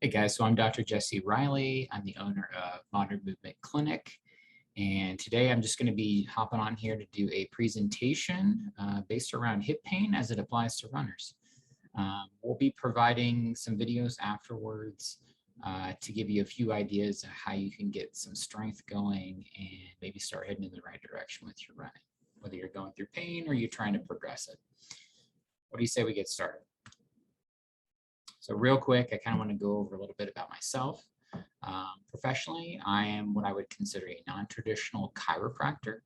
Hey guys, so I'm Dr. Jesse Riley. I'm the owner of Modern Movement Clinic. And today I'm just going to be hopping on here to do a presentation based around hip pain as it applies to runners. We'll be providing some videos afterwards to give you a few ideas of how you can get some strength going and maybe start heading in the right direction with your running, whether you're going through pain or you're trying to progress it. What do you say we get started? So real quick, I kind of want to go over a little bit about myself. Professionally, I am what I would consider a non-traditional chiropractor.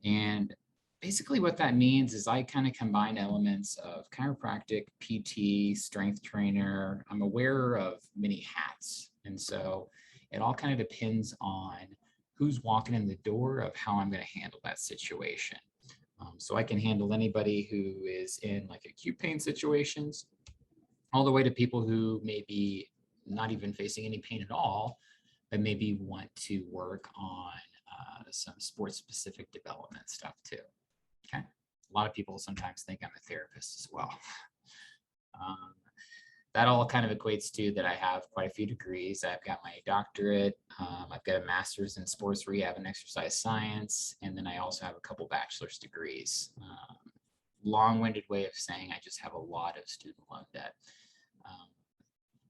And basically what that means is I kind of combine elements of chiropractic, PT, strength trainer. I'm aware of many hats. And so it all kind of depends on who's walking in the door of how I'm going to handle that situation. So I can handle anybody who is in like acute pain situations, all the way to people who may be not even facing any pain at all, but maybe want to work on some sports specific development stuff too. Okay. A lot of people sometimes think I'm a therapist as well. That all kind of equates to that I have quite a few degrees. I've got my doctorate. I've got a master's in sports rehab and exercise science. And then I also have a couple bachelor's degrees. Long-winded way of saying I just have a lot of student loan debt.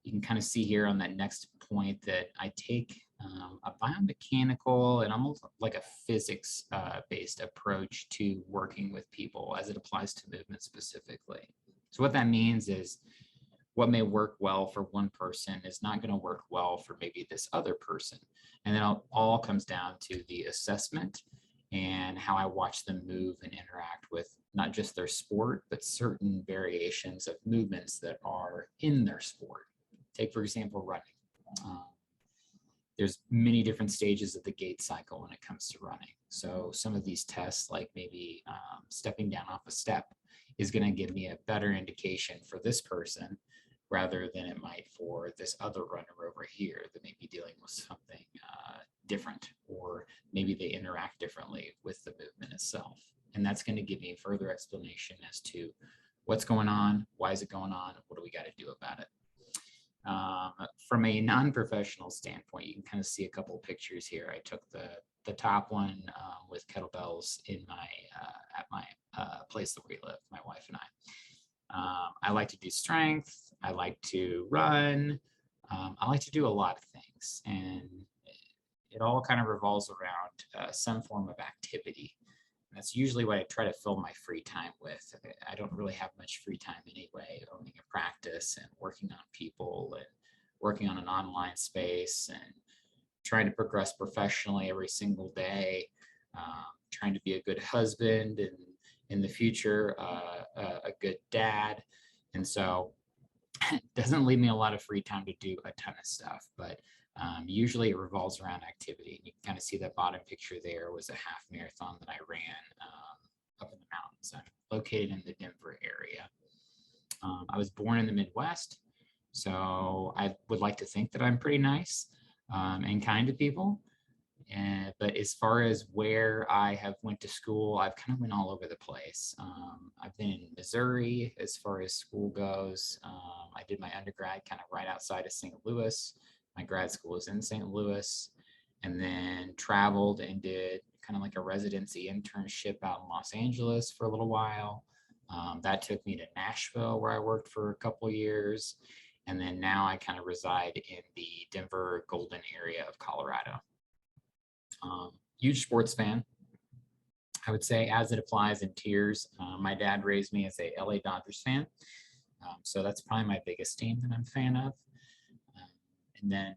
You can kind of see here on that next point that I take a biomechanical and almost like a physics based approach to working with people as it applies to movement specifically. So what that means is what may work well for one person is not going to work well for maybe this other person. And then it all comes down to the assessment and how I watch them move and interact with not just their sport, but certain variations of movements that are in their sport. Take, for example, running. There's many different stages of the gait cycle when it comes to running. So some of these tests, like maybe stepping down off a step, is going to give me a better indication for this person rather than it might for this other runner over here that may be dealing with something different, or maybe they interact differently with the movement itself. And that's going to give me further explanation as to what's going on, why is it going on, what do we got to do about it. From a non-professional standpoint, you can kind of see a couple of pictures here. I took the top one with kettlebells in my at my place that we live, my wife and I. I like to do strength. I like to run. I like to do a lot of things, and it all kind of revolves around some form of activity. And that's usually what I try to fill my free time with. I don't really have much free time anyway, owning a practice and working on people and working on an online space and trying to progress professionally every single day, trying to be a good husband and in the future, a good dad. And so it doesn't leave me a lot of free time to do a ton of stuff, but usually it revolves around activity. You can kind of see that bottom picture there was a half marathon that I ran up in the mountains. I'm located in the Denver area. I was born in the Midwest, so I would like to think that I'm pretty nice and kind to people. But as far as where I have went to school, I've kind of went all over the place. I've been in Missouri as far as school goes. I did my undergrad kind of right outside of St. Louis. My grad school was in St. Louis, and then traveled and did kind of like a residency internship out in Los Angeles for a little while. That took me to Nashville, where I worked for a couple of years. And then now I kind of reside in the Denver Golden area of Colorado. Huge sports fan, I would say, as it applies in tiers. My dad raised me as a LA Dodgers fan. So that's probably my biggest team that I'm a fan of. And then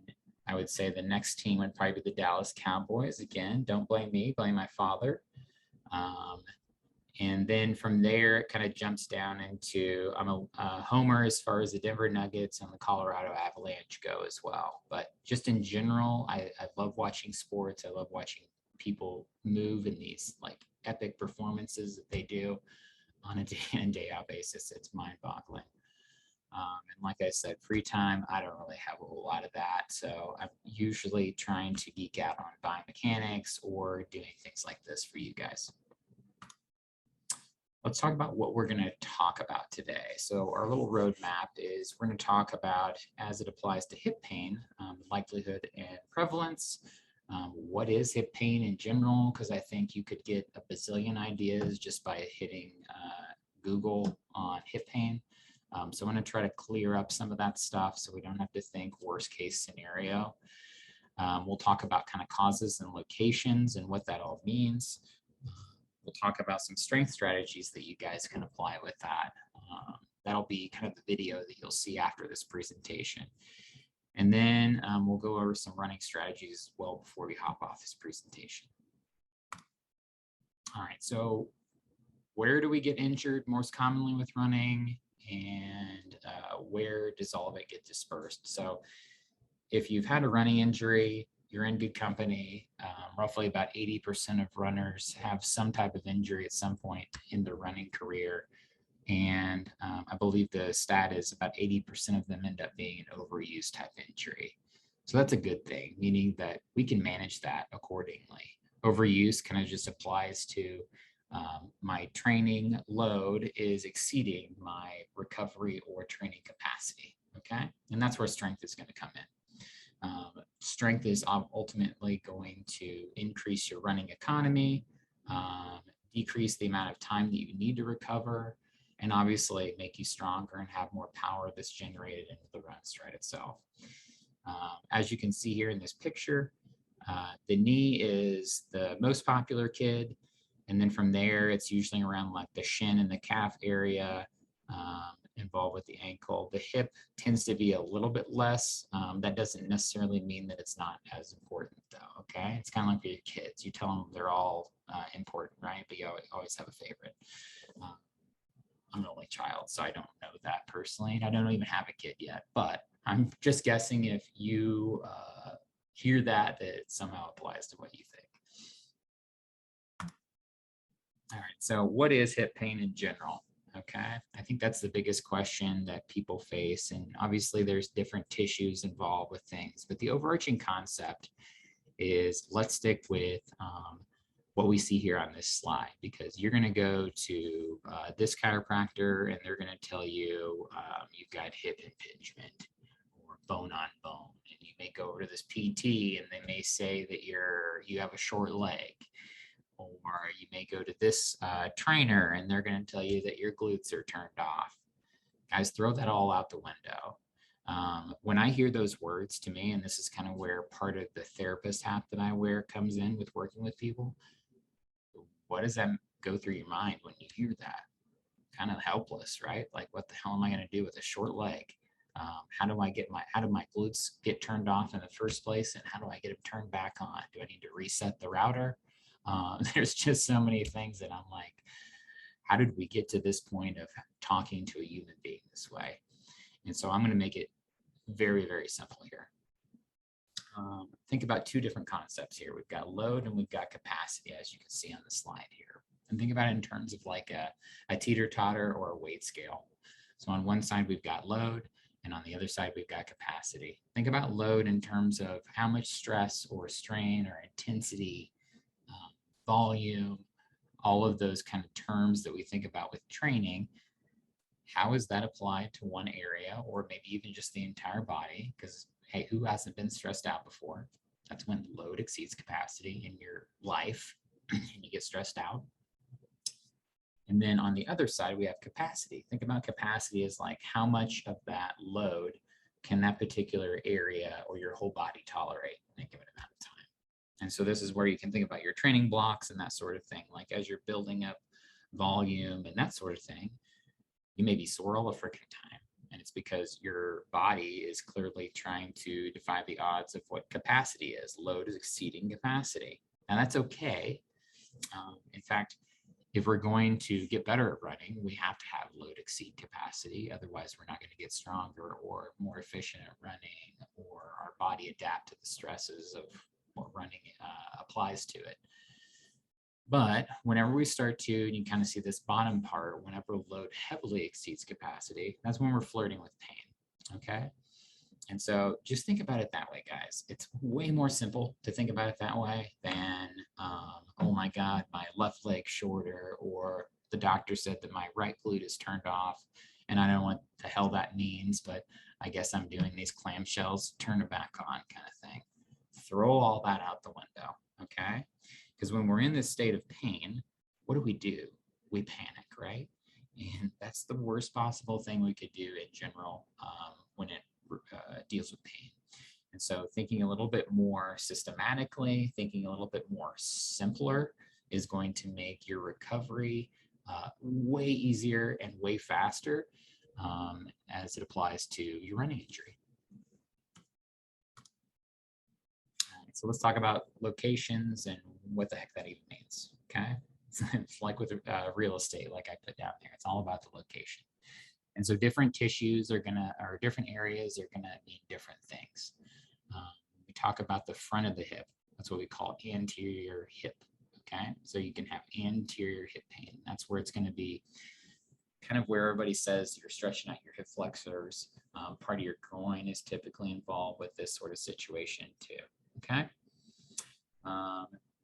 I would say the next team would probably be the Dallas Cowboys. Again, don't blame me, blame my father. And then from there, it kind of jumps down into I'm a homer as far as the Denver Nuggets and the Colorado Avalanche go as well. But just in general, I love watching sports. I love watching people move in these like epic performances that they do on a day in, day out basis. It's mind boggling. And like I said, free time, I don't really have a whole lot of that. So I'm usually trying to geek out on biomechanics or doing things like this for you guys. let's talk about what we're going to talk about today. So our little roadmap is we're going to talk about, as it applies to hip pain, likelihood and prevalence. What is hip pain in general? Because I think you could get a bazillion ideas just by hitting Google on hip pain. So I'm going to try to clear up some of that stuff so we don't have to think worst case scenario. We'll talk about kind of causes and locations and what that all means. We'll talk about some strength strategies that you guys can apply with that. That'll be kind of the video that you'll see after this presentation. And then we'll go over some running strategies as well before we hop off this presentation. All right, so where do we get injured most commonly with running, and where does all of it get dispersed? So if you've had a running injury, you're in good company. Roughly about 80% of runners have some type of injury at some point in their running career. And I believe the stat is about 80% of them end up being an overuse type injury. So that's a good thing, meaning that we can manage that accordingly. Overuse kind of just applies to my training load is exceeding my recovery or training capacity, okay? And that's where strength is going to come in. Strength is ultimately going to increase your running economy, decrease the amount of time that you need to recover, and obviously make you stronger and have more power that's generated into the run stride itself. As you can see here in this picture, the knee is the most popular kid. And then from there, it's usually around like the shin and the calf area, involved with the ankle. The hip tends to be a little bit less. That doesn't necessarily mean that it's not as important though, okay? It's kind of like for your kids. You tell them they're all important, right? But you always have a favorite. I'm an only child, so I don't know that personally. And I don't even have a kid yet, but I'm just guessing if you hear that, that it somehow applies to what you think. All right, so what is hip pain in general? Okay, I think that's the biggest question that people face. And obviously there's different tissues involved with things, but the overarching concept is, let's stick with what we see here on this slide, because you're going to go to this chiropractor and they're going to tell you you've got hip impingement or bone on bone. And you may go over to this PT and they may say that you have a short leg. Or you may go to this trainer and they're going to tell you that your glutes are turned off. Guys, throw that all out the window. When I hear those words, to me, and this is kind of where part of the therapist hat that I wear comes in with working with people, what does that go through your mind when you hear that? Kind of helpless, right? Like, what the hell am I going to do with a short leg? How do my glutes get turned off in the first place? And how do I get them turned back on? Do I need to reset the router? There's just so many things that I'm like, how did we get to this point of talking to a human being this way? And so I'm going to make it very, very simple here. Think about two different concepts here. We've got load and we've got capacity, as you can see on the slide here. And think about it in terms of like a teeter-totter or a weight scale. So on one side, we've got load, and on the other side, we've got capacity. Think about load in terms of how much stress or strain or intensity, volume, all of those kind of terms that we think about with training. How is that applied to one area, or maybe even just the entire body? Because, hey, who hasn't been stressed out before? That's when load exceeds capacity in your life and you get stressed out. And then on the other side, we have capacity. Think about capacity as like, how much of that load can that particular area or your whole body tolerate in a given amount of time? And so this is where you can think about your training blocks and that sort of thing. Like, as you're building up volume and that sort of thing, you may be sore all the freaking time. And it's because your body is clearly trying to defy the odds of what capacity is. Load is exceeding capacity. Now that's okay. In fact, if we're going to get better at running, we have to have load exceed capacity. Otherwise, we're not going to get stronger or more efficient at running, or our body adapt to the stresses of what running applies to it. But whenever we start to, and you kind of see this bottom part, whenever load heavily exceeds capacity, that's when we're flirting with pain, okay? And so just think about it that way, guys. It's way more simple to think about it that way than, oh my God, my left leg shorter, or the doctor said that my right glute is turned off, and I don't know what the hell that means, but I guess I'm doing these clamshells, turn it back on kind of thing. Throw all that out the window, okay? Because when we're in this state of pain, what do? We panic, right? And that's the worst possible thing we could do in general when it deals with pain. And so thinking a little bit more systematically, thinking a little bit more simpler is going to make your recovery way easier and way faster as it applies to your running injury. All right, so let's talk about locations and what the heck that even means, okay? It's like with real estate, like I put down there, it's all about the location. And so different tissues or different areas are gonna mean different things. We talk about the front of the hip. That's what we call anterior hip, okay? So you can have anterior hip pain. That's where it's gonna be kind of where everybody says you're stretching out your hip flexors. Part of your groin is typically involved with this sort of situation too, okay?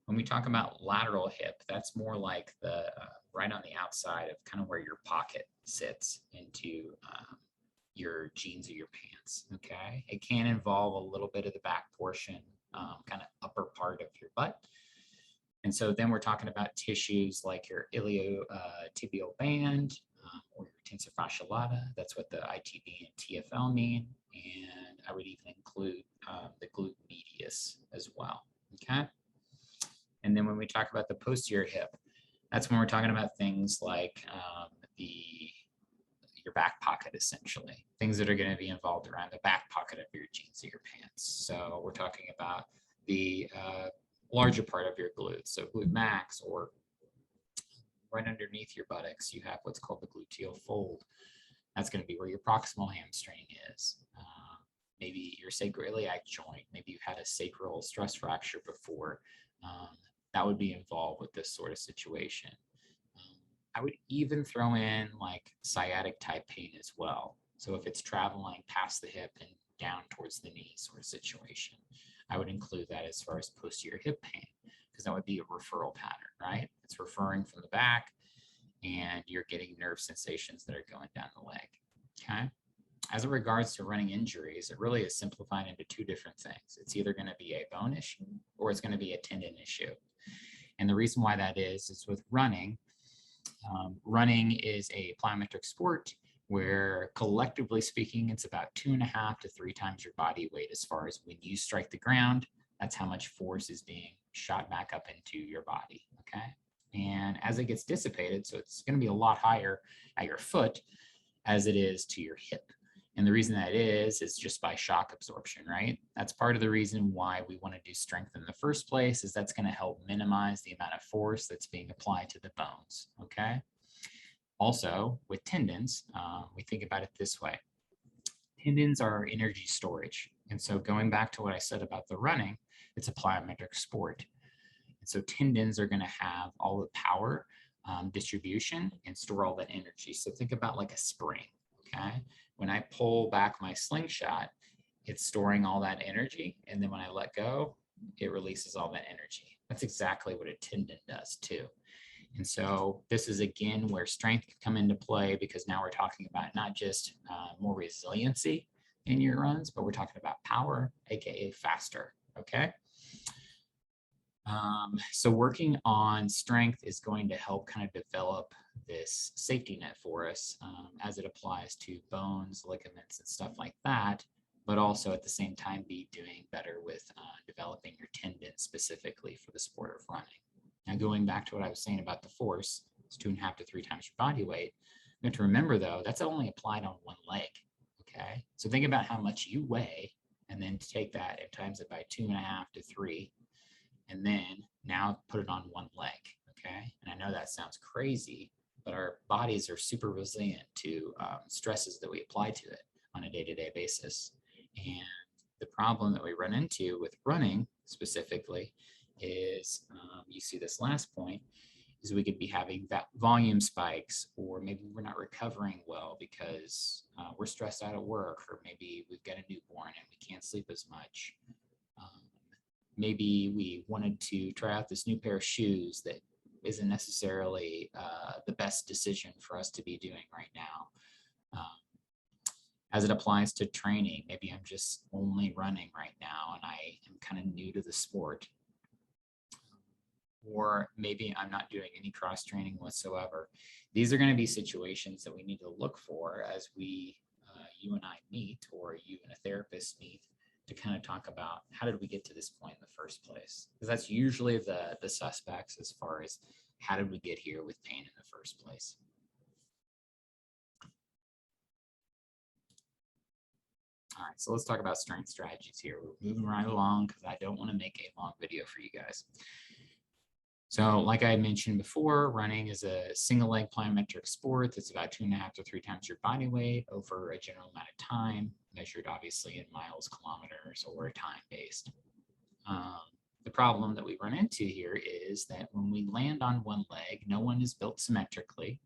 When we talk about lateral hip, that's more like the right on the outside of kind of where your pocket sits into your jeans or your pants, okay? It can involve a little bit of the back portion, kind of upper part of your butt. And so then we're talking about tissues like your iliotibial band or your tensor fascia lata. That's what the ITB and TFL mean. And I would even include the glute medius as well, okay? And then when we talk about the posterior hip, that's when we're talking about things like your back pocket, essentially. Things that are going to be involved around the back pocket of your jeans or your pants. So we're talking about the larger part of your glutes. So glute max, or right underneath your buttocks, you have what's called the gluteal fold. That's going to be where your proximal hamstring is. Maybe your sacroiliac joint. Maybe you've had a sacral stress fracture before. That would be involved with this sort of situation. I would even throw in like sciatic type pain as well. So if it's traveling past the hip and down towards the knee sort of situation, I would include that as far as posterior hip pain, because that would be a referral pattern, right? It's referring from the back and you're getting nerve sensations that are going down the leg, okay? As it regards to running injuries, it really is simplified into two different things. It's either going to be a bone issue or it's going to be a tendon issue. And the reason why that is with running, running is a plyometric sport where, collectively speaking, it's about 2.5 to 3 times your body weight as far as when you strike the ground. That's how much force is being shot back up into your body, okay? And as it gets dissipated, so it's going to be a lot higher at your foot as it is to your hip. And the reason that is just by shock absorption, right? That's part of the reason why we want to do strength in the first place, is that's going to help minimize the amount of force that's being applied to the bones, okay? Also, with tendons, we think about it this way. Tendons are energy storage. And so going back to what I said about the running, it's a plyometric sport. And so tendons are going to have all the power distribution and store all that energy. So think about like a spring, okay? When I pull back my slingshot, it's storing all that energy. And then when I let go, it releases all that energy. That's exactly what a tendon does too. And so this is, again, where strength can come into play, because now we're talking about not just more resiliency in your runs, but we're talking about power, AKA faster, okay? So working on strength is going to help kind of develop this safety net for us as it applies to bones, ligaments, and stuff like that, but also at the same time be doing better with developing your tendons specifically for the sport of running. Now, going back to what I was saying about the force, it's 2.5 to 3 times your body weight. You have to remember, though, that's only applied on one leg, okay? So think about how much you weigh, and then take that and times it by 2.5 to 3, and then now put it on one leg, okay? And I know that sounds crazy, but our bodies are super resilient to stresses that we apply to it on a day-to-day basis. And the problem that we run into with running specifically is, you see this last point, is we could be having volume spikes, or maybe we're not recovering well because we're stressed out at work, or maybe we've got a newborn and we can't sleep as much. Maybe we wanted to try out this new pair of shoes that isn't necessarily the best decision for us to be doing right now. As it applies to training, maybe I'm just only running right now and I am kind of new to the sport. Or maybe I'm not doing any cross training whatsoever. These are going to be situations that we need to look for as you and I meet, or you and a therapist meet, to kind of talk about how did we get to this point in the first place? Because that's usually the suspects as far as how did we get here with pain in the first place. All right, so let's talk about strength strategies here. We're moving right along because I don't want to make a long video for you guys. So like I mentioned before, running is a single leg plyometric sport that's about 2.5 to 3 times your body weight over a general amount of time, measured obviously in miles, kilometers, or time-based. The problem that we run into here is that when we land on one leg, no one is built symmetrically.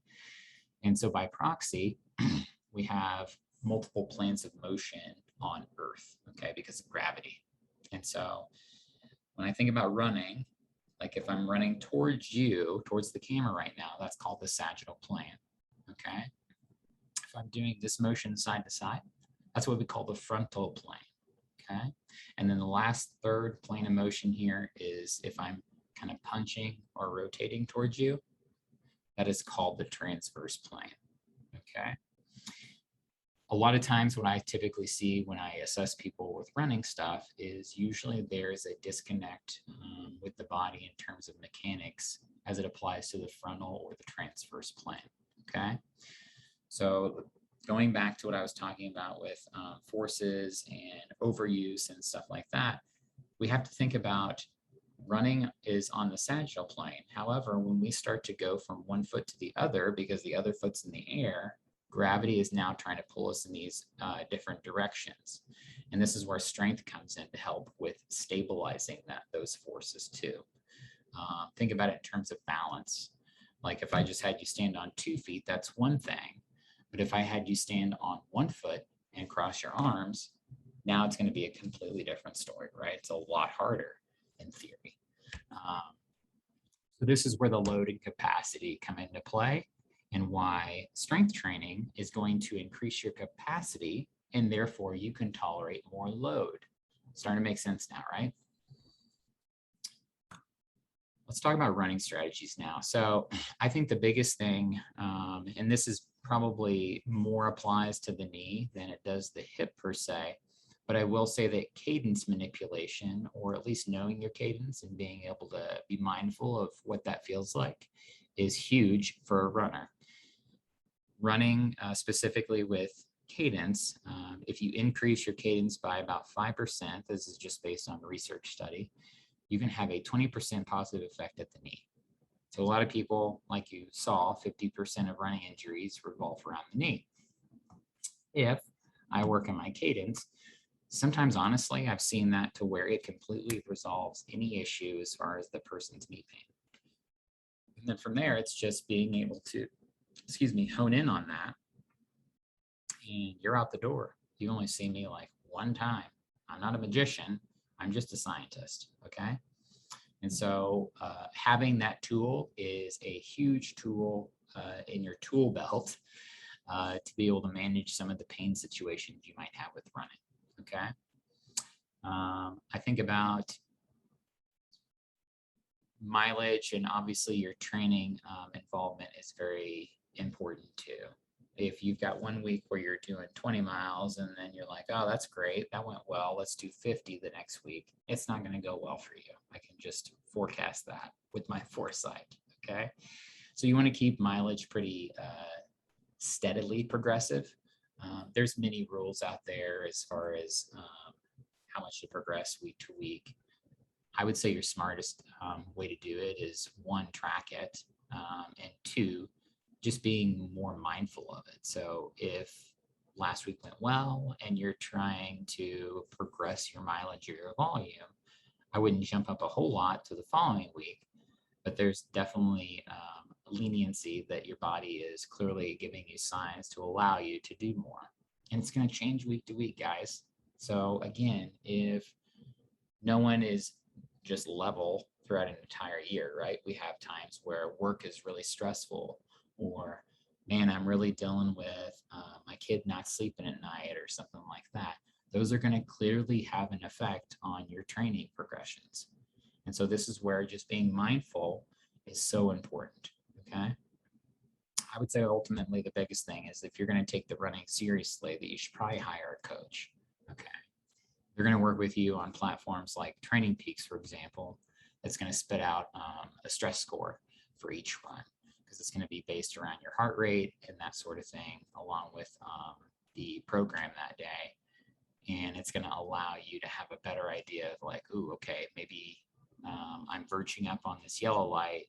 And so by proxy, we have multiple planes of motion on Earth, okay, because of gravity. And so when I think about running, like if I'm running towards you, towards the camera right now, that's called the sagittal plane, okay? If I'm doing this motion side to side, that's what we call the frontal plane, okay? And then the last third plane of motion here is if I'm kind of punching or rotating towards you, that is called the transverse plane, okay? A lot of times what I typically see when I assess people with running stuff is usually there's a disconnect with the body in terms of mechanics as it applies to the frontal or the transverse plane, okay? So going back to what I was talking about with forces and overuse and stuff like that, we have to think about running is on the sagittal plane. However, when we start to go from one foot to the other, because the other foot's in the air, gravity is now trying to pull us in these different directions. And this is where strength comes in to help with stabilizing those forces too. Think about it in terms of balance. Like if I just had you stand on 2 feet, that's one thing. But if I had you stand on 1 foot and cross your arms, now it's going to be a completely different story, right? It's a lot harder in theory. So this is where the load and capacity come into play, and why strength training is going to increase your capacity, and therefore you can tolerate more load. Starting to make sense now, right? Let's talk about running strategies now. So I think the biggest thing, and this is probably more applies to the knee than it does the hip per se, but I will say that cadence manipulation, or at least knowing your cadence and being able to be mindful of what that feels like, is huge for a runner. Running specifically with cadence, if you increase your cadence by about 5%, this is just based on a research study, you can have a 20% positive effect at the knee. So a lot of people, like you saw, 50% of running injuries revolve around the knee. If I work on my cadence, sometimes honestly, I've seen that to where it completely resolves any issue as far as the person's knee pain. And then from there, it's just being able to, hone in on that. And you're out the door. You only see me like one time. I'm not a magician. I'm just a scientist, okay? And so having that tool is a huge tool in your tool belt to be able to manage some of the pain situations you might have with running, okay? I think about mileage, and obviously your training involvement is very important too. If you've got 1 week where you're doing 20 miles and then you're like, oh, that's great, that went well, let's do 50 the next week, it's not going to go well for you. I can just forecast that with my foresight, okay? So you want to keep mileage pretty steadily progressive. There's many rules out there as far as how much to progress week to week. I would say your smartest way to do it is 1, track it, and 2, just being more mindful of it. So if last week went well and you're trying to progress your mileage or your volume, I wouldn't jump up a whole lot to the following week, but there's definitely leniency that your body is clearly giving you signs to allow you to do more. And it's going to change week to week, guys. So again, if no one is just level throughout an entire year, right? We have times where work is really stressful, or man, I'm really dealing with my kid not sleeping at night or something like that. Those are going to clearly have an effect on your training progressions. And so this is where just being mindful is so important. Okay. I would say ultimately the biggest thing is if you're going to take the running seriously, that you should probably hire a coach. Okay. They're going to work with you on platforms like Training Peaks, for example, that's going to spit out a stress score for each run, because it's going to be based around your heart rate and that sort of thing, along with the program that day. And it's going to allow you to have a better idea of like, ooh, okay, maybe I'm verging up on this yellow light.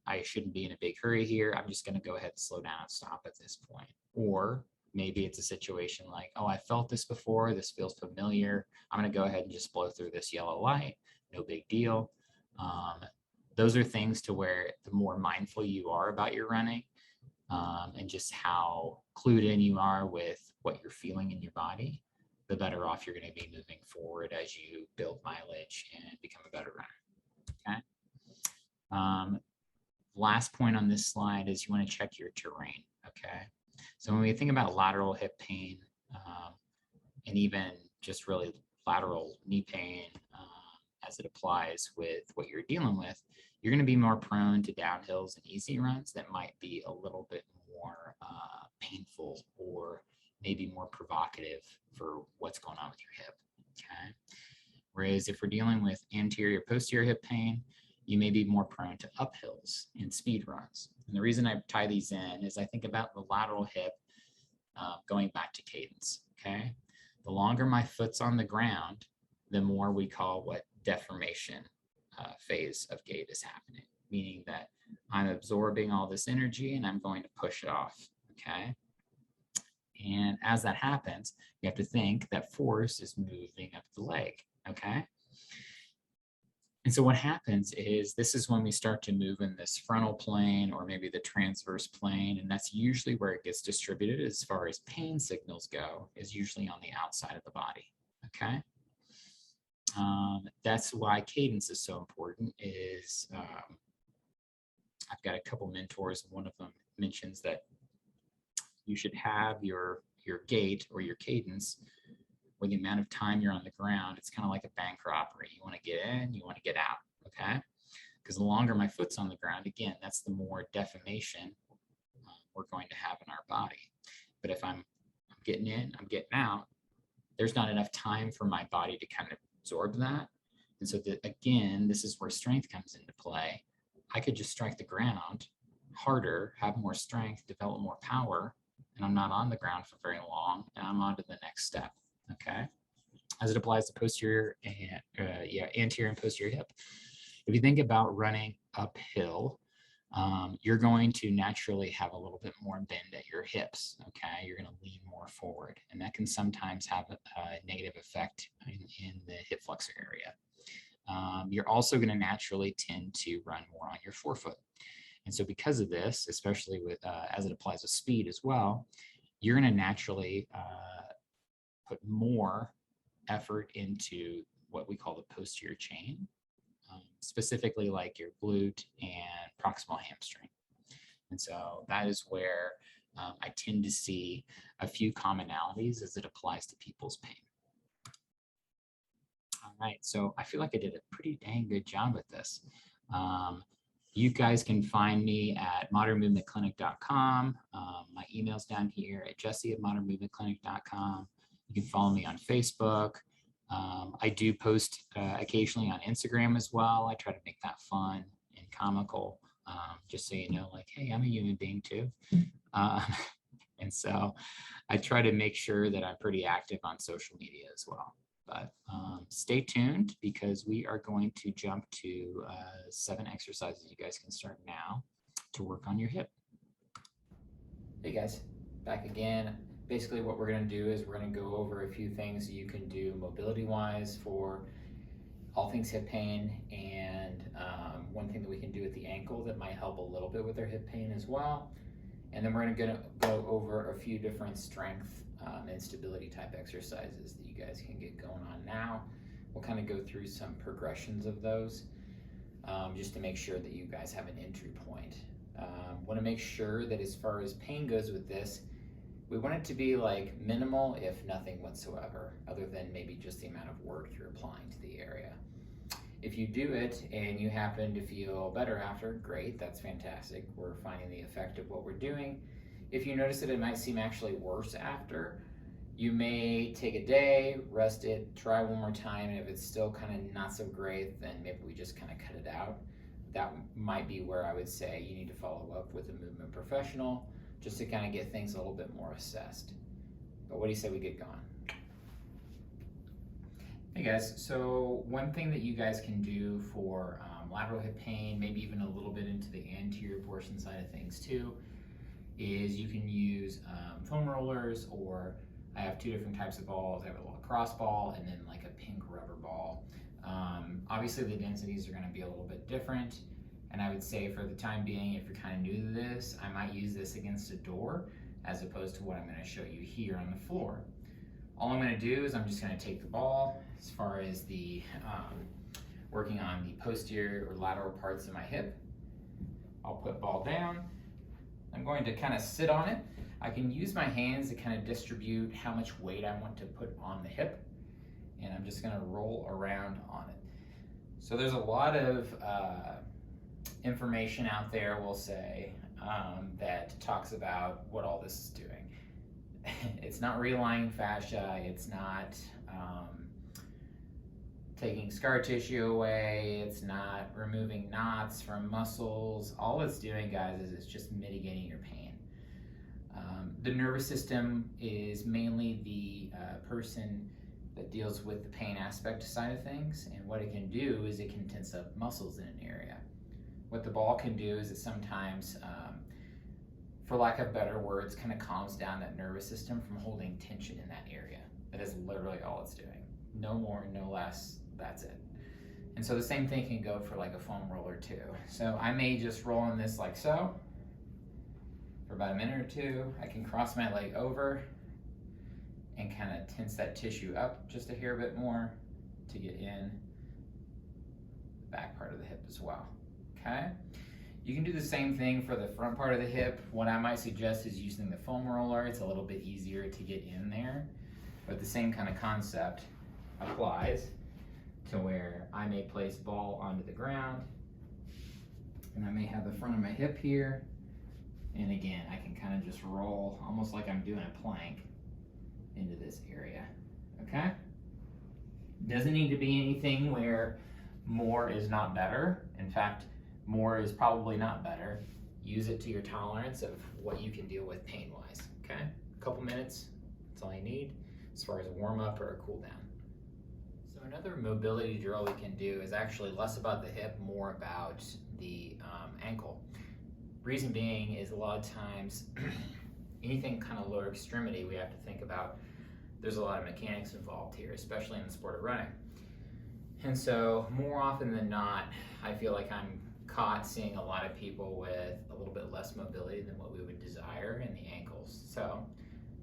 I shouldn't be in a big hurry here. I'm just going to go ahead and slow down and stop at this point. Or maybe it's a situation like, oh, I felt this before. This feels familiar. I'm going to go ahead and just blow through this yellow light. No big deal. Those are things to where the more mindful you are about your running and just how clued in you are with what you're feeling in your body, the better off you're going to be moving forward as you build mileage and become a better runner. Okay. Last point on this slide is you want to check your terrain. Okay. So when we think about lateral hip pain and even just really lateral knee pain as it applies with what you're dealing with, you're going to be more prone to downhills and easy runs that might be a little bit more painful or maybe more provocative for what's going on with your hip. Okay. Whereas if we're dealing with anterior, posterior hip pain, you may be more prone to uphills and speed runs. And the reason I tie these in is I think about the lateral hip going back to cadence. Okay. The longer my foot's on the ground, the more we call what deformation phase of gait is happening, meaning that I'm absorbing all this energy and I'm going to push it off. Okay. And as that happens, you have to think that force is moving up the leg. Okay. And so what happens is this is when we start to move in this frontal plane or maybe the transverse plane, and that's usually where it gets distributed as far as pain signals go, is usually on the outside of the body. Okay. That's why cadence is so important. Is I've got a couple mentors, and one of them mentions that you should have your gait or your cadence, or the amount of time you're on the ground. It's kind of like a bank robbery. You want to get in, you want to get out. Okay. Because the longer my foot's on the ground, again, that's the more deformation we're going to have in our body. But if I'm getting in, I'm getting out, there's not enough time for my body to kind of absorb that. And so again, this is where strength comes into play. I could just strike the ground harder, have more strength, develop more power, and I'm not on the ground for very long, and I'm on to the next step. Okay. As it applies to posterior and anterior and posterior hip. If you think about running uphill, you're going to naturally have a little bit more bend at your hips. Okay. You're going to lean more forward, and that can sometimes have a negative effect in the hip flexor area. You're also going to naturally tend to run more on your forefoot. And so because of this, especially with as it applies to speed as well, you're going to naturally put more effort into what we call the posterior chain, specifically like your glute and proximal hamstring. And so that is where I tend to see a few commonalities as it applies to people's pain. All right, so I feel like I did a pretty dang good job with this. You guys can find me at modernmovementclinic.com. My email's down here at jesse@modernmovementclinic.com. You can follow me on Facebook. I do post occasionally on Instagram as well. I try to make that fun and comical, just so you know, like, hey, I'm a human being too. And so I try to make sure that I'm pretty active on social media as well. But stay tuned, because we are going to jump to 7 exercises you guys can start now to work on your hip. Hey guys, back again. Basically what we're going to do is we're going to go over a few things you can do mobility wise for all things hip pain, and one thing that we can do at the ankle that might help a little bit with their hip pain as well. And then we're going to go over a few different strength and stability type exercises that you guys can get going on now. we'll kind of go through some progressions of those just to make sure that you guys have an entry point. Want to make sure that as far as pain goes with this, we want it to be like minimal, if nothing whatsoever, other than maybe just the amount of work you're applying to the area. If you do it and you happen to feel better after, great, that's fantastic. We're finding the effect of what we're doing. If you notice that it might seem actually worse after, you may take a day, rest it, try one more time, and if it's still kind of not so great, then maybe we just kind of cut it out. That might be where I would say you need to follow up with a movement professional just to kind of get things a little bit more assessed. But what do you say we get going? Hey guys, so one thing that you guys can do for lateral hip pain, maybe even a little bit into the anterior portion side of things too, is you can use foam rollers, or I have two different types of balls. I have a lacrosse ball and then like a pink rubber ball. Obviously the densities are going to be a little bit different, and I would say for the time being, if you're kind of new to this, I might use this against a door as opposed to what I'm going to show you here on the floor. All I'm going to do is I'm just going to take the ball as far as the working on the posterior or lateral parts of my hip. I'll put ball down. I'm going to kind of sit on it. I can use my hands to kind of distribute how much weight I want to put on the hip, and I'm just going to roll around on it. So there's a lot of information out there, we'll say, that talks about what all this is doing. It's not realigning fascia, it's not taking scar tissue away, it's not removing knots from muscles. All it's doing, guys, is it's just mitigating your pain. The nervous system is mainly the person that deals with the pain aspect side of things, and what it can do is it can tense up muscles in an area. What the ball can do is it sometimes, for lack of better words, kind of calms down that nervous system from holding tension in that area. That is literally all it's doing. No more, no less, that's it. And so the same thing can go for like a foam roller too. So I may just roll on this like so for about a minute or two. I can cross my leg over and kind of tense that tissue up just a hair bit more to get in the back part of the hip as well, okay? You can do the same thing for the front part of the hip. What I might suggest is using the foam roller. It's a little bit easier to get in there, but the same kind of concept applies to where I may place ball onto the ground, and I may have the front of my hip here, and again, I can kind of just roll almost like I'm doing a plank into this area, okay? Doesn't need to be anything where more is not better. In fact, more is probably not better. Use it to your tolerance of what you can deal with pain-wise, okay? A couple minutes, that's all you need as far as a warm-up or a cool-down. So another mobility drill we can do is actually less about the hip, more about the ankle. Reason being is a lot of times, anything kind of lower extremity we have to think about, there's a lot of mechanics involved here, especially in the sport of running. And so more often than not, I feel like I'm caught seeing a lot of people with a little bit less mobility than what we would desire in the ankles. So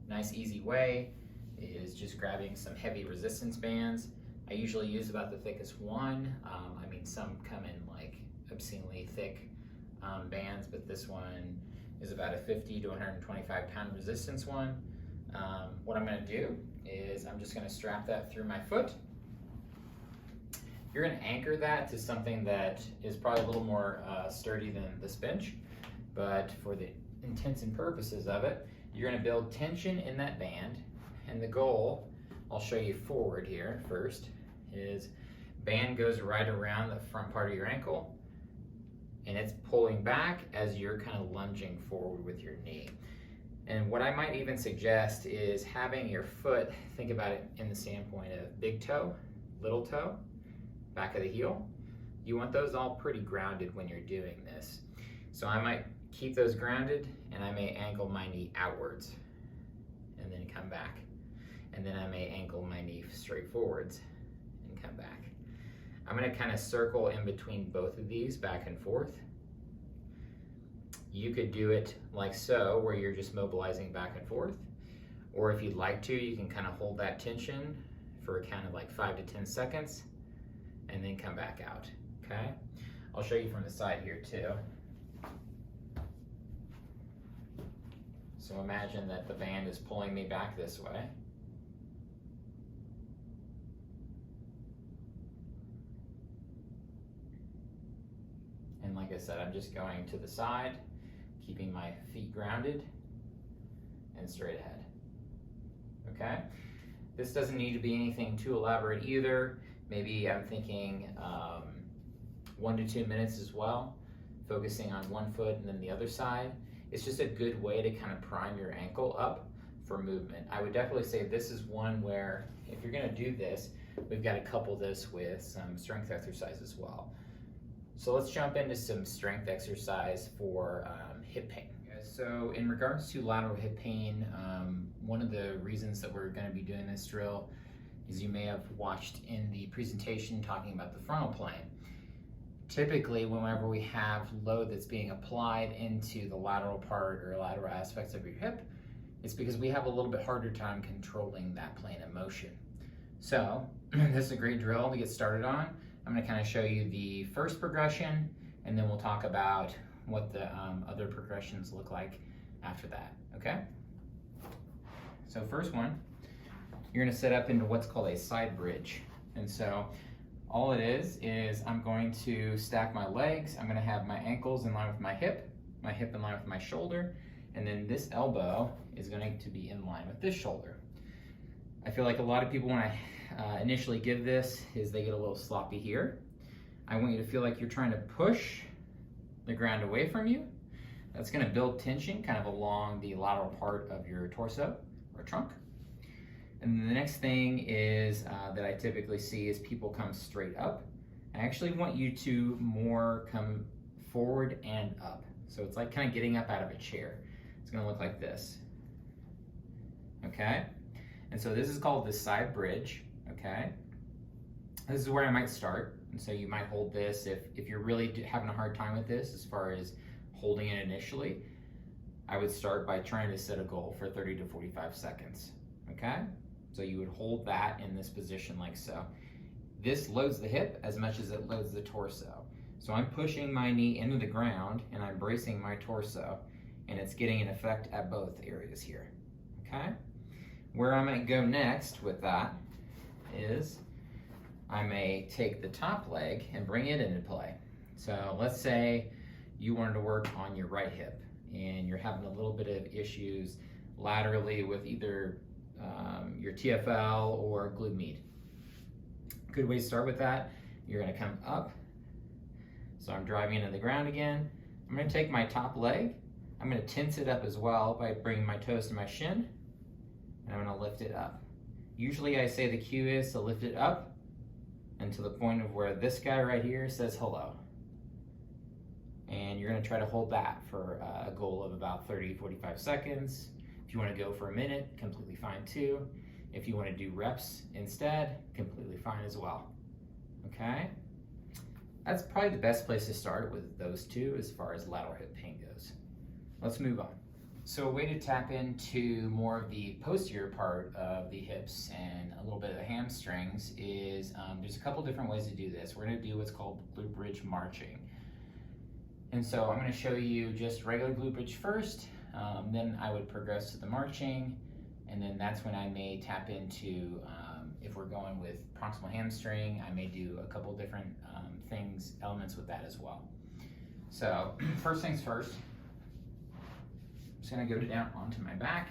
nice easy way is just grabbing some heavy resistance bands. I usually use about the thickest one. I mean, some come in like obscenely thick bands, but this one is about a 50 to 125 pound resistance one. What I'm going to do is I'm just going to strap that through my foot. You're going to anchor that to something that is probably a little more sturdy than this bench, but for the intents and purposes of it, you're going to build tension in that band, and the goal, I'll show you forward here first, is band goes right around the front part of your ankle, and it's pulling back as you're kind of lunging forward with your knee. And what I might even suggest is having your foot, think about it in the standpoint of big toe, little toe, back of the heel. You want those all pretty grounded when you're doing this. So I might keep those grounded, and I may angle my knee outwards and then come back. And then I may angle my knee straight forwards and come back. I'm going to kind of circle in between both of these back and forth. You could do it like so, where you're just mobilizing back and forth. Or if you'd like to, you can kind of hold that tension for a count of like 5 to 10 seconds, and then come back out, okay? I'll show you from the side here too. So imagine that the band is pulling me back this way. And like I said, I'm just going to the side, keeping my feet grounded and straight ahead, okay? This doesn't need to be anything too elaborate either. Maybe I'm thinking 1 to 2 minutes as well, focusing on one foot and then the other side. It's just a good way to kind of prime your ankle up for movement. I would definitely say this is one where if you're gonna do this, we've got to couple this with some strength exercise as well. So let's jump into some strength exercise for hip pain. So in regards to lateral hip pain, one of the reasons that we're gonna be doing this drill is you may have watched in the presentation talking about the frontal plane. Typically, whenever we have load that's being applied into the lateral part or lateral aspects of your hip, it's because we have a little bit harder time controlling that plane of motion. So this is a great drill to get started on. I'm going to kind of show you the first progression, and then we'll talk about what the other progressions look like after that, okay? So first one, you're going to set up into what's called a side bridge. And so all it is I'm going to stack my legs. I'm going to have my ankles in line with my hip in line with my shoulder, and then this elbow is going to be in line with this shoulder. I feel like a lot of people, when I initially give this, is they get a little sloppy here. I want you to feel like you're trying to push the ground away from you. That's going to build tension kind of along the lateral part of your torso or trunk. And then the next thing is that I typically see is people come straight up. I actually want you to more come forward and up. So it's like kind of getting up out of a chair. It's gonna look like this, okay? And so this is called the side bridge, okay? This is where I might start. And so you might hold this if you're really having a hard time with this as far as holding it initially. I would start by trying to set a goal for 30 to 45 seconds, okay? So you would hold that in this position like so. This loads the hip as much as it loads the torso. So I'm pushing my knee into the ground and I'm bracing my torso, and it's getting an effect at both areas here, okay? Where I might go next with that is I may take the top leg and bring it into play. So let's say you wanted to work on your right hip and you're having a little bit of issues laterally with either your TFL or glute med. Good way to start with that, you're gonna come up. So I'm driving into the ground again. I'm gonna take my top leg, I'm gonna tense it up as well by bringing my toes to my shin, and I'm gonna lift it up. Usually I say the cue is to lift it up and to the point of where this guy right here says hello. And you're gonna try to hold that for a goal of about 30, 45 seconds. If you wanna go for a minute, completely fine too. If you wanna do reps instead, completely fine as well, okay? That's probably the best place to start with those two as far as lateral hip pain goes. Let's move on. So a way to tap into more of the posterior part of the hips and a little bit of the hamstrings is there's a couple different ways to do this. We're gonna do what's called glute bridge marching. And so I'm gonna show you just regular glute bridge first, then I would progress to the marching, and then that's when I may tap into, if we're going with proximal hamstring, I may do a couple different elements with that as well. So first things first, I'm just gonna go down onto my back.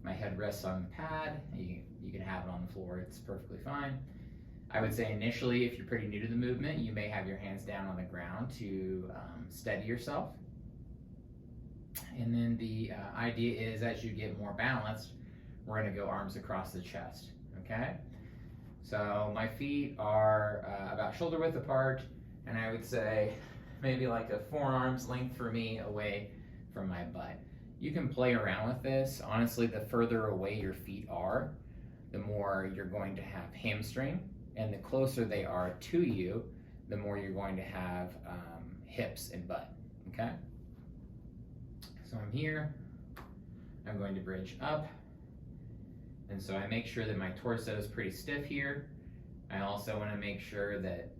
My head rests on the pad. You can have it on the floor, it's perfectly fine. I would say initially, if you're pretty new to the movement, you may have your hands down on the ground to steady yourself. And then the idea is as you get more balanced, we're gonna go arms across the chest, okay? So my feet are about shoulder width apart, and I would say maybe like a forearm's length for me away from my butt. You can play around with this. Honestly, the further away your feet are, the more you're going to have hamstring, and the closer they are to you, the more you're going to have hips and butt, okay? So I'm here, I'm going to bridge up, And so I make sure that my torso is pretty stiff here. I also want to make sure that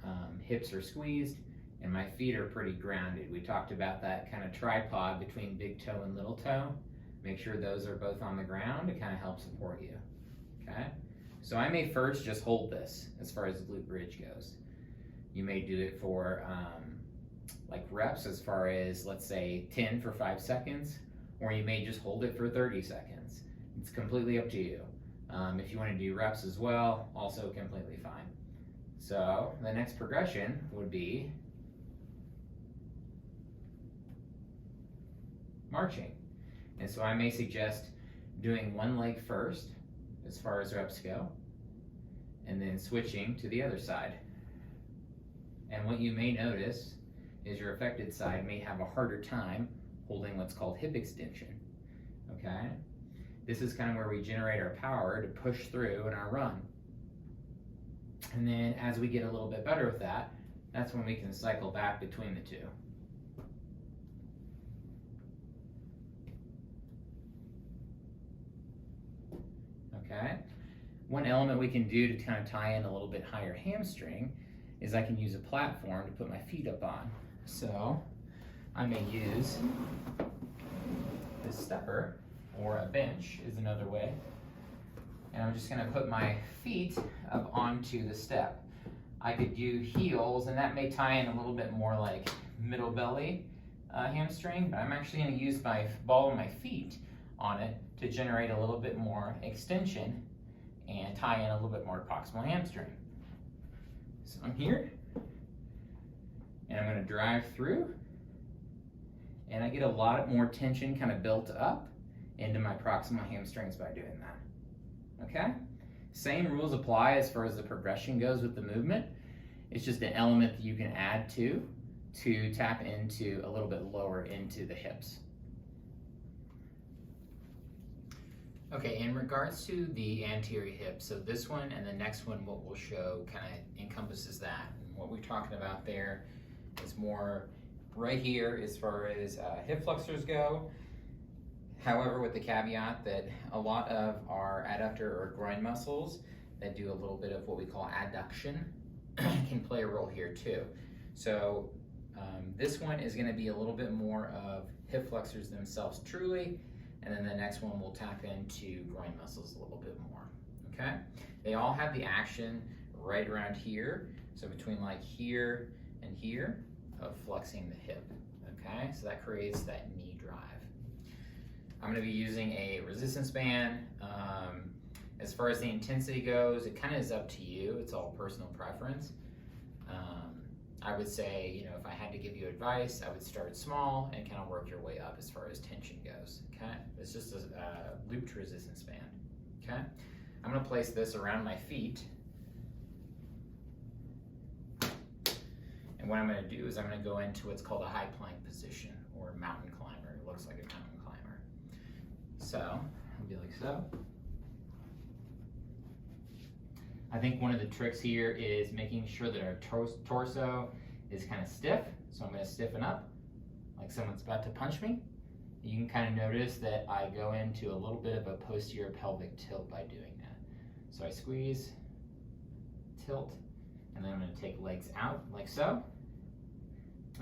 hips are squeezed and my feet are pretty grounded. We talked about that kind of tripod between big toe and little toe. Make sure those are both on the ground to kind of help support you, okay? So I may first just hold this as far as the glute bridge goes. You may do it for like reps as far as, let's say, 10 for 5 seconds, or you may just hold it for 30 seconds. It's completely up to you. If you want to do reps as well, also completely fine. So the next progression would be marching. And so I may suggest doing one leg first as far as reps go, and then switching to the other side. And what you may notice is your affected side may have a harder time holding what's called hip extension, okay? This is kind of where we generate our power to push through in our run. And then as we get a little bit better with that, that's when we can cycle back between the two. Okay? One element we can do to kind of tie in a little bit higher hamstring is I can use a platform to put my feet up on. So I may use this stepper, or a bench is another way. And I'm just gonna put my feet up onto the step. I could do heels, and that may tie in a little bit more like middle belly hamstring, but I'm actually gonna use my ball of my feet on it to generate a little bit more extension and tie in a little bit more proximal hamstring. So I'm here, and I'm gonna drive through, and I get a lot more tension kind of built up into my proximal hamstrings by doing that, okay? Same rules apply as far as the progression goes with the movement. It's just an element that you can add to tap into a little bit lower into the hips. Okay, in regards to the anterior hip, so this one and the next one, what we'll show kind of encompasses that. And what we're talking about there is more right here as far as hip flexors go. However, with the caveat that a lot of our adductor or groin muscles that do a little bit of what we call adduction can play a role here too. So this one is going to be a little bit more of hip flexors themselves truly, and then the next one will tap into groin muscles a little bit more, okay? They all have the action right around here, so between like here and here of flexing the hip, okay? So that creates that knee drive. I'm going to be using a resistance band. As far as the intensity goes, it kind of is up to you. It's all personal preference. I would say, you know, if I had to give you advice, I would start small and kind of work your way up as far as tension goes, okay? It's just a looped resistance band, okay? I'm going to place this around my feet. And what I'm going to do is I'm going to go into what's called a high plank position, or mountain climber. It looks like a mountain climber. So, it'll be like so. I think one of the tricks here is making sure that our torso is kind of stiff. So I'm going to stiffen up like someone's about to punch me. You can kind of notice that I go into a little bit of a posterior pelvic tilt by doing that. So I squeeze, tilt, and then I'm going to take legs out like so.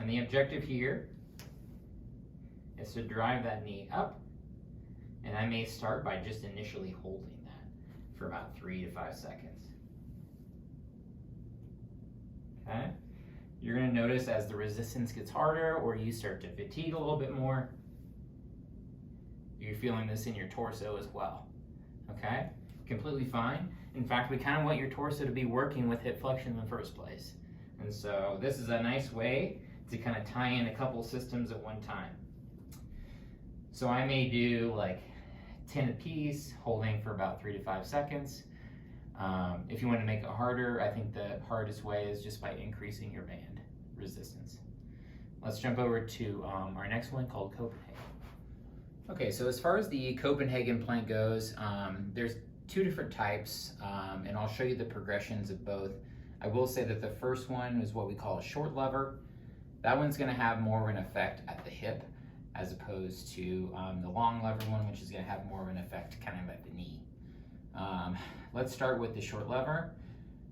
And the objective here is to drive that knee up, and I may start by just initially holding that for about 3 to 5 seconds. Okay? You're going to notice as the resistance gets harder or you start to fatigue a little bit more, you're feeling this in your torso as well. Okay? Completely fine. In fact, we kind of want your torso to be working with hip flexion in the first place. And so this is a nice way to kind of tie in a couple systems at one time. So I may do like 10 apiece, holding for about 3 to 5 seconds. If you want to make it harder, I think the hardest way is just by increasing your band resistance. Let's jump over to our next one called Copenhagen. Okay, so as far as the Copenhagen Plank goes, there's 2 different types, and I'll show you the progressions of both. I will say that the first one is what we call a short lever. That one's going to have more of an effect at the hip as opposed to the long lever one, which is going to have more of an effect kind of at the knee. Let's start with the short lever,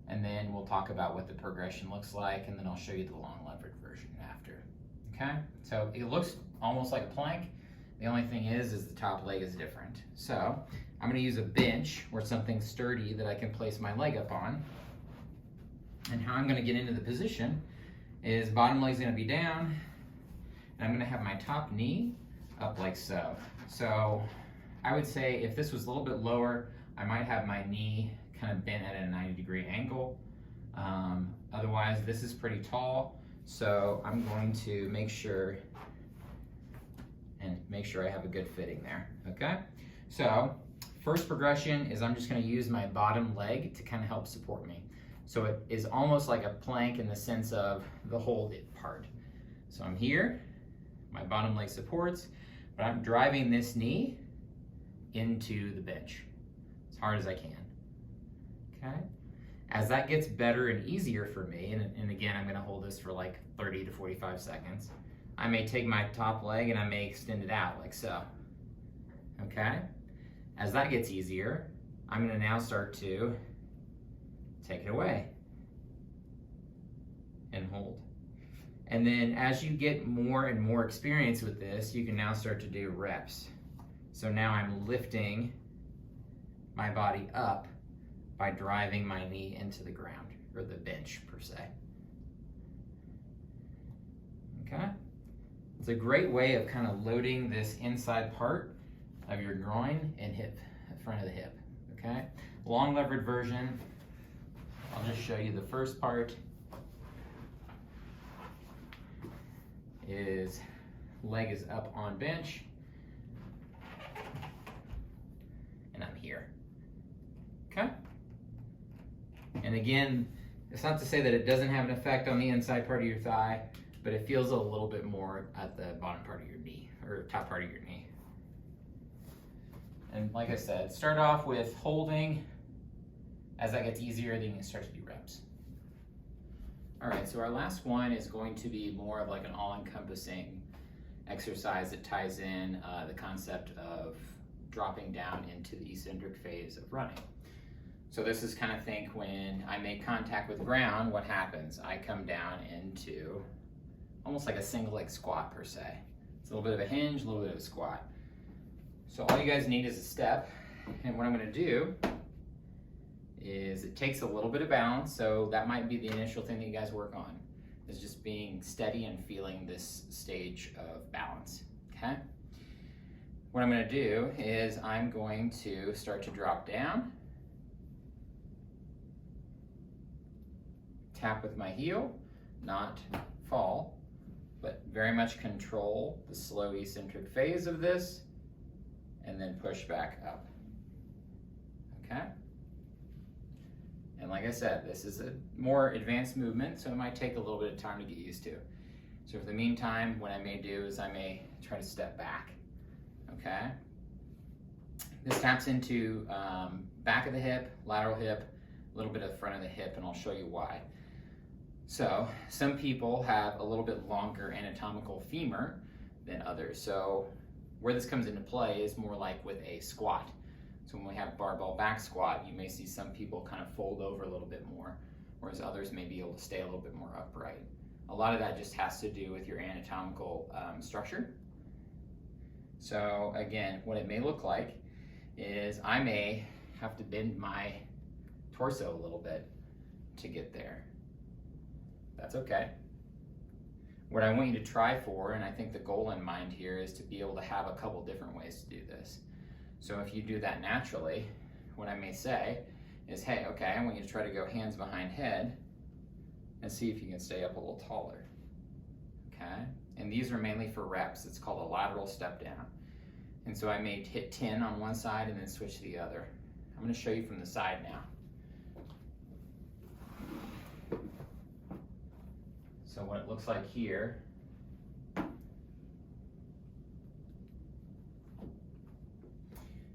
and then we'll talk about what the progression looks like, and then I'll show you the long levered version after. Okay, so it looks almost like a plank. The only thing is the top leg is different. So I'm going to use a bench or something sturdy that I can place my leg up on. And how I'm going to get into the position is bottom leg's going to be down, and I'm going to have my top knee up like so. So I would say if this was a little bit lower, I might have my knee kind of bent at a 90-degree angle. Otherwise, this is pretty tall, so I'm going to make sure I have a good fitting there, okay? So first progression is I'm just going to use my bottom leg to kind of help support me. So it is almost like a plank in the sense of the hold it part. So I'm here, my bottom leg supports, but I'm driving this knee into the bench as hard as I can, okay? As that gets better and easier for me, and again, I'm gonna hold this for like 30 to 45 seconds, I may take my top leg and I may extend it out like so, okay? As that gets easier, I'm gonna now start to take it away and hold. And then as you get more and more experience with this, you can now start to do reps. So now I'm lifting my body up by driving my knee into the ground, or the bench per se. Okay? It's a great way of kind of loading this inside part of your groin and hip, the front of the hip, okay? Long levered version, I'll just show you the first part. Is leg is up on bench, and I'm here, okay? And again, it's not to say that it doesn't have an effect on the inside part of your thigh, but it feels a little bit more at the bottom part of your knee, or top part of your knee. And like I said, start off with holding. As that gets easier, then you can start to do reps. All right, so our last one is going to be more of like an all-encompassing exercise that ties in the concept of dropping down into the eccentric phase of running. So this is kind of think when I make contact with the ground, what happens? I come down into almost like a single leg squat per se. It's a little bit of a hinge, a little bit of a squat. So all you guys need is a step, and what I'm gonna do is it takes a little bit of balance, so that might be the initial thing that you guys work on, is just being steady and feeling this stage of balance, okay? What I'm gonna do is I'm going to start to drop down, tap with my heel, not fall, but very much control the slow eccentric phase of this, and then push back up, okay? And like I said, this is a more advanced movement, so it might take a little bit of time to get used to. So for the meantime, what I may do is I may try to step back, okay? This taps into back of the hip, lateral hip, a little bit of front of the hip, and I'll show you why. So some people have a little bit longer anatomical femur than others. So where this comes into play is more like with a squat. So when we have barbell back squat, you may see some people kind of fold over a little bit more, whereas others may be able to stay a little bit more upright. A lot of that just has to do with your anatomical structure. So again, what it may look like is I may have to bend my torso a little bit to get there. That's okay. What I want you to try for, and I think the goal in mind here, is to be able to have a couple different ways to do this. So if you do that naturally, what I may say is, hey, okay, I want you to try to go hands behind head and see if you can stay up a little taller, okay? And these are mainly for reps. It's called a lateral step down. And so I may hit 10 on one side and then switch to the other. I'm gonna show you from the side now. So what it looks like here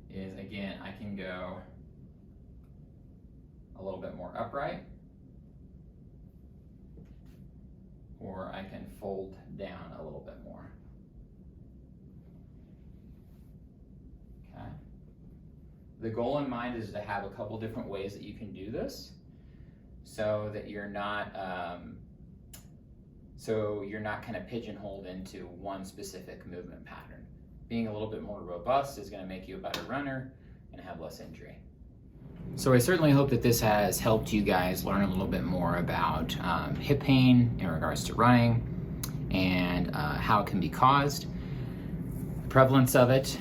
is, again, I can go a little bit more upright, or I can fold down a little bit more. Okay. the goal in mind is to have a couple different ways that you can do this, so that you're not kind of pigeonholed into one specific movement pattern. Being a little bit more robust is going to make you a better runner and have less injury. So I certainly hope that this has helped you guys learn a little bit more about hip pain in regards to running, and how it can be caused, the prevalence of it,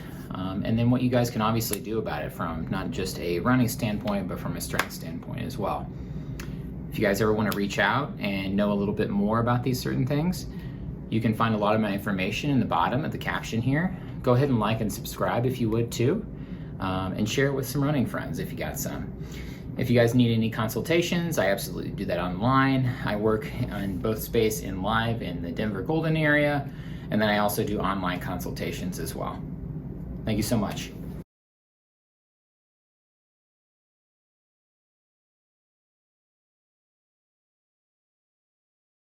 and then what you guys can obviously do about it from not just a running standpoint, but from a strength standpoint as well. If you guys ever want to reach out and know a little bit more about these certain things, you can find a lot of my information in the bottom of the caption here. Go ahead and like and subscribe if you would too, and share it with some running friends if you got some. If you guys need any consultations, I absolutely do that online. I work in both space and live in the Denver Golden area, and then I also do online consultations as well. Thank you so much.